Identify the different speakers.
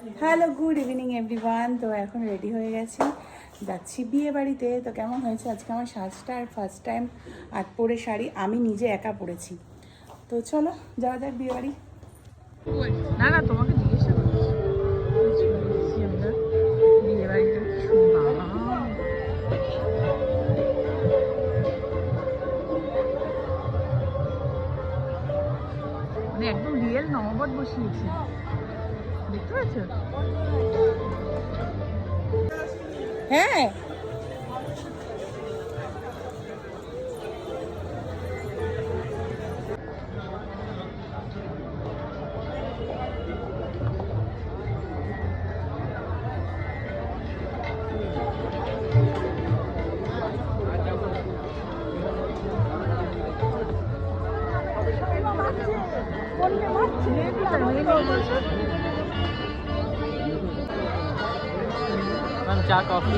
Speaker 1: Hello, good evening everyone. তো এখন ready হয়ে গেছি, যাচ্ছি বিয়ে বাড়িতে। তো কেমন হয়েছে আজকে আমার সাজটা, আর ফার্স্ট টাইম আট পরে শাড়ি আমি নিজে একা পরেছি। তো চলো যাওয়া যাক বিয়ে বাড়ি। না না, তোমাকে জিজ্ঞাসা করছি আমরা বিয়ে বাড়িতে। মানে একদম রিয়েল নবাবত বসিয়েছে, দেখতে পাচ্ছ? হ্যাঁ,
Speaker 2: চা কফি